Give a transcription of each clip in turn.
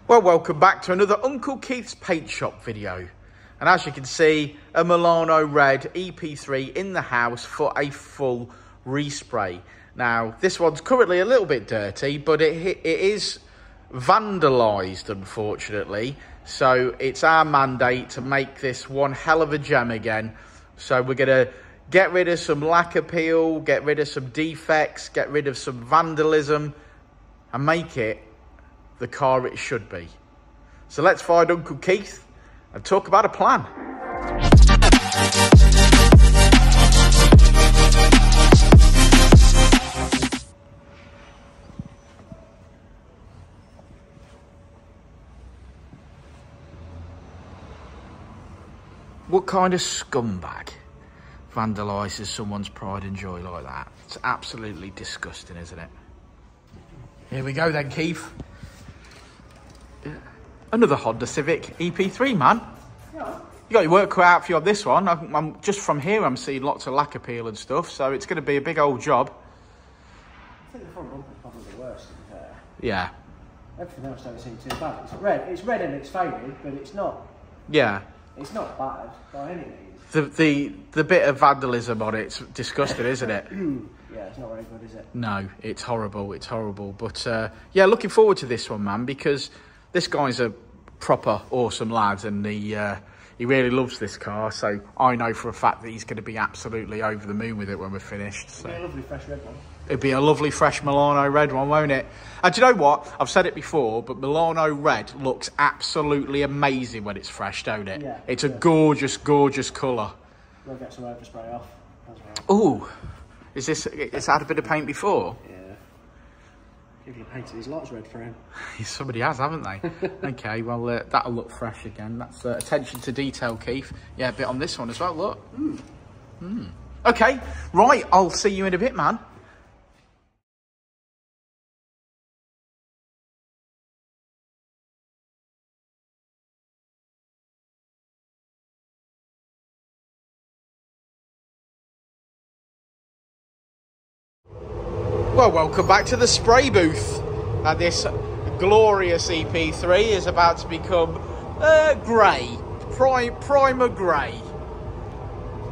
Well, welcome back to another Uncle Keith's Paint Shop video. And as you can see, a Milano Red EP3 in the house for a full respray. Now, this one's currently a little bit dirty, but it is vandalised, unfortunately. So it's our mandate to make this one hell of a gem again. So we're going to get rid of some lacquer peel, get rid of some defects, get rid of some vandalism, and make it the car it should be. So let's find Uncle Keith and talk about a plan. What kind of scumbag vandalises someone's pride and joy like that? It's absolutely disgusting, isn't it? Here we go then, Keith. Another Honda Civic EP3, man. Yeah. You got your work cut out for you on this one. I'm just from here, I'm seeing lots of lacquer peel and stuff, so it's going to be a big old job. I think the front bumper's probably the worst, to be fair. Yeah. Everything else don't seem too bad. It's red and it's faded, but it's not. Yeah. It's not bad by any means. The bit of vandalism on it's disgusting, isn't it? Yeah, it's not very good, is it? No, it's horrible. It's horrible. But yeah, looking forward to this one, man, because this guy's a proper awesome lad, and he really loves this car. So I know for a fact that he's going to be absolutely over the moon with it when we're finished. So. It'll be a lovely fresh red one. It'd be a lovely fresh Milano Red one, won't it? And do you know what? I've said it before, but Milano Red looks absolutely amazing when it's fresh, don't it? Yeah. It's a gorgeous, gorgeous colour. We'll get some overspray off as well. Ooh, it's had a bit of paint before? Yeah. People have painted his lots red for him. Somebody has, haven't they? Okay, well, that'll look fresh again. That's attention to detail, Keith. Yeah, a bit on this one as well, look. Okay, right, I'll see you in a bit, man. Well, welcome back to the spray booth. And this glorious EP3 is about to become grey, primer grey.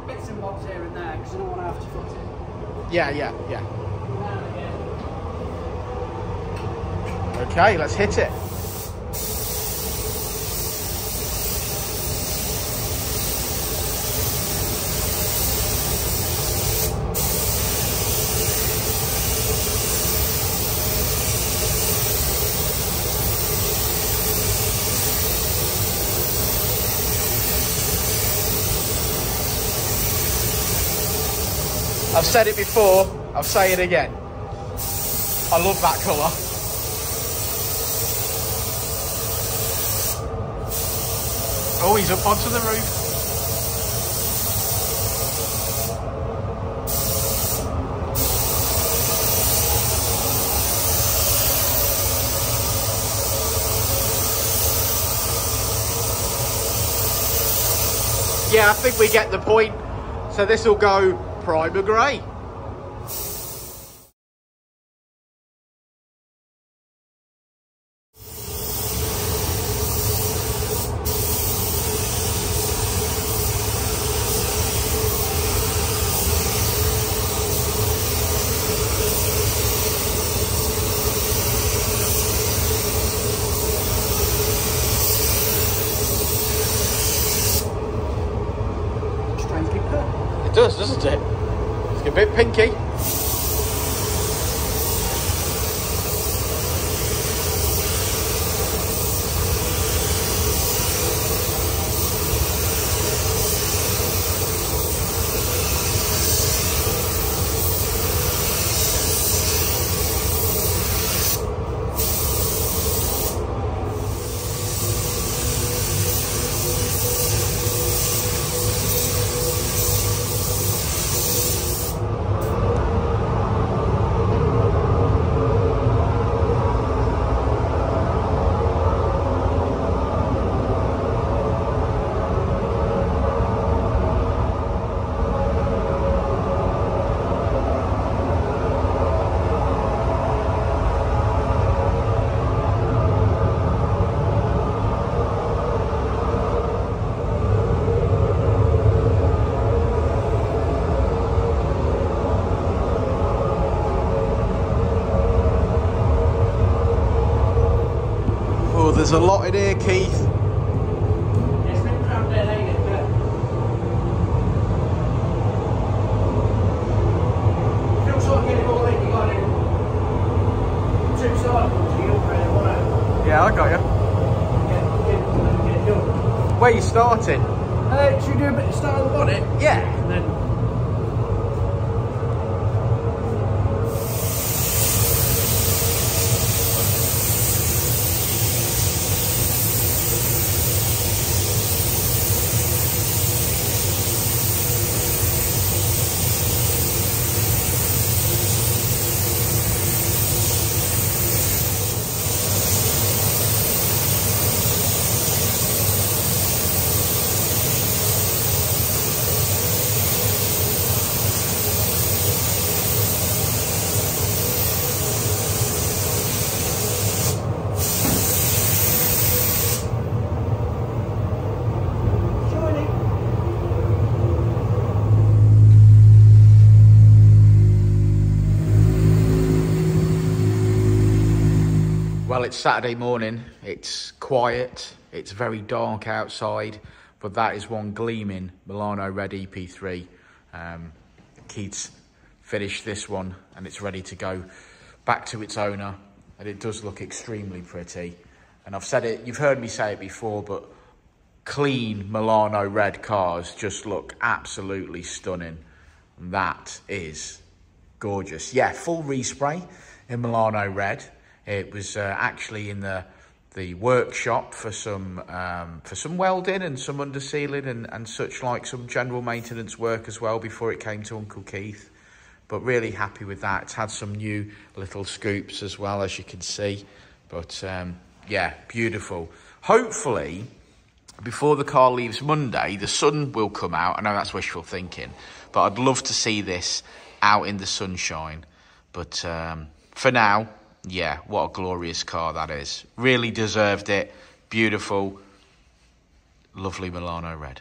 Bits and bobs here and there because I don't want to have to foot it. Yeah. Okay, let's hit it. I've said it before, I'll say it again. I love that colour. Oh, he's up onto the roof. Yeah, I think we get the point. So this will go primer grey. Strangely purple. It does, doesn't it? It's a bit pinky. Oh, there's a lot in here, Keith. It's been cramped in, ain't it? But if you don't sort of get it all in, you got to do 2 side ones, you upgrade it one out. Yeah, I got you. Get it done. Where are you starting? Should we do a bit of start on the bonnet? Yeah. And then Well, it's Saturday morning, it's quiet, it's very dark outside, but that is one gleaming Milano Red EP3. Keith's finished this one and it's ready to go back to its owner, and it does look extremely pretty. And I've said it, you've heard me say it before, but clean Milano Red cars just look absolutely stunning. And that is gorgeous. Yeah, full respray in Milano Red. It was actually in the workshop for some welding and some undersealing and such, like some general maintenance work as well before it came to Uncle Keith. But really happy with that. It's had some new little scoops as well, as you can see. But yeah, beautiful. Hopefully, before the car leaves Monday, the sun will come out. I know that's wishful thinking, but I'd love to see this out in the sunshine. But for now, yeah, what a glorious car that is. Really deserved it. Beautiful, lovely Milano Red.